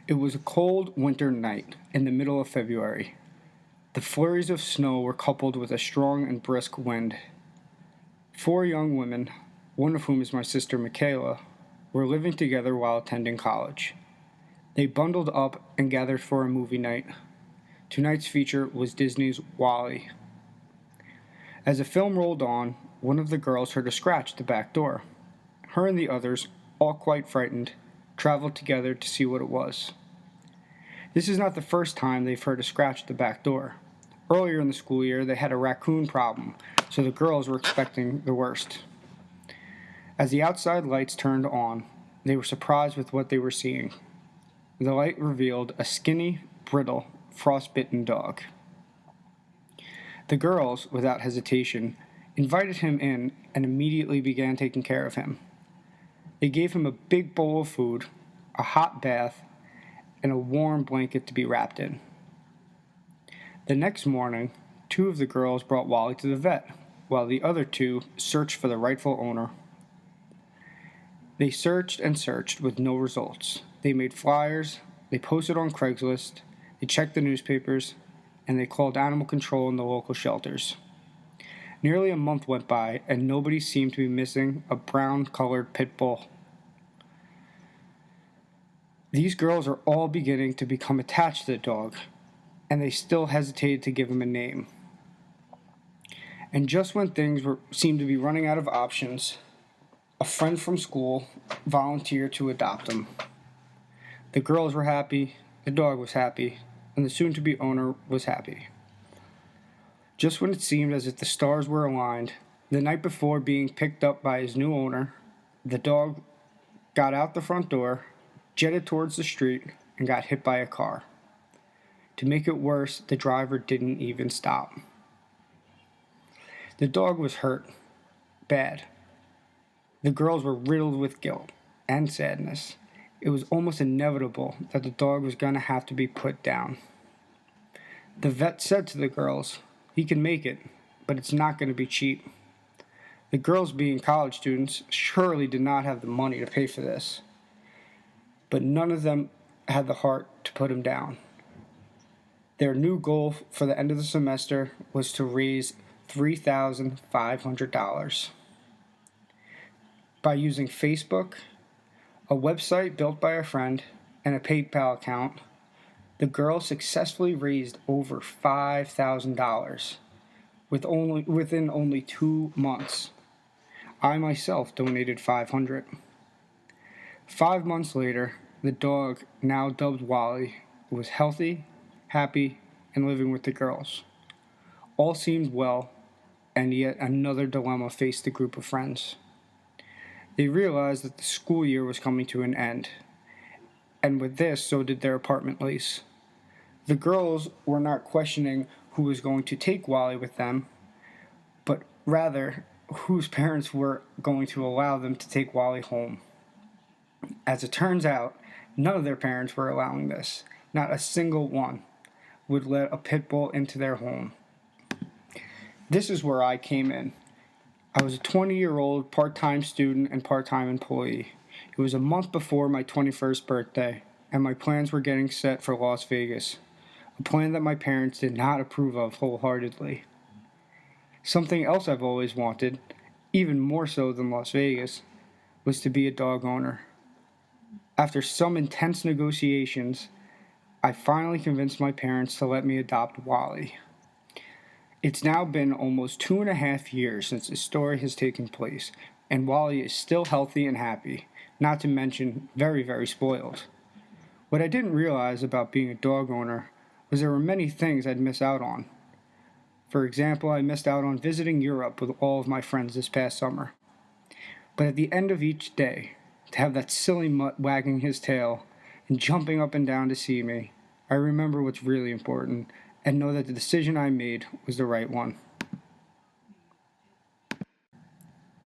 It was a cold winter night in the middle of February. The flurries of snow were coupled with a strong and brisk wind. 4 young women, one of whom is my sister Michaela, were living together while attending college. They bundled up and gathered for a movie night. Tonight's feature was Disney's WallE. As the film rolled on, one of the girls heard a scratch at the back door. Her and the others, all quite frightened, traveled together to see what it was. This is not the first time they've heard a scratch at the back door. Earlier in the school year, they had a raccoon problem, so the girls were expecting the worst. As the outside lights turned on, they were surprised with what they were seeing. The light revealed a skinny, brittle, frostbitten dog. The girls, without hesitation, invited him in and immediately began taking care of him. They gave him a big bowl of food, a hot bath, and a warm blanket to be wrapped in. The next morning, 2 of the girls brought WallE to the vet, while the other 2 searched for the rightful owner. They searched and searched with no results. They made flyers, they posted on Craigslist, they checked the newspapers, and they called animal control in the local shelters. Nearly a month went by, and nobody seemed to be missing a brown-colored pit bull. These girls are all beginning to become attached to the dog, and they still hesitated to give him a name. And just when things seemed to be running out of options, a friend from school volunteered to adopt him. The girls were happy, the dog was happy, and the soon-to-be owner was happy. Just when it seemed as if the stars were aligned, the night before being picked up by his new owner, the dog got out the front door, jetted towards the street, and got hit by a car. To make it worse, the driver didn't even stop. The dog was hurt. Bad. The girls were riddled with guilt and sadness. It was almost inevitable that the dog was going to have to be put down. The vet said to the girls, "He can make it, but it's not going to be cheap." The girls, being college students, surely did not have the money to pay for this. But none of them had the heart to put him down. Their new goal for the end of the semester was to raise $3,500. By using Facebook, a website built by a friend, and a PayPal account, the girls successfully raised over $5,000 within only 2 months. I myself donated $500. 5 months later, the dog, now dubbed WallE, was healthy, happy, and living with the girls. All seemed well, and yet another dilemma faced the group of friends. They realized that the school year was coming to an end, and with this, so did their apartment lease. The girls were not questioning who was going to take WallE with them, but rather whose parents were going to allow them to take WallE home. As it turns out, none of their parents were allowing this. Not a single one would let a pit bull into their home. This is where I came in. I was a 20-year-old part-time student and part-time employee. It was a month before my 21st birthday, and my plans were getting set for Las Vegas, a plan that my parents did not approve of wholeheartedly. Something else I've always wanted, even more so than Las Vegas, was to be a dog owner. After some intense negotiations, I finally convinced my parents to let me adopt WallE. It's now been almost 2.5 years since this story has taken place, and WallE is still healthy and happy, not to mention very, very spoiled. What I didn't realize about being a dog owner was there were many things I'd miss out on. For example, I missed out on visiting Europe with all of my friends this past summer. But at the end of each day, to have that silly mutt wagging his tail and jumping up and down to see me, I remember what's really important and know that the decision I made was the right one.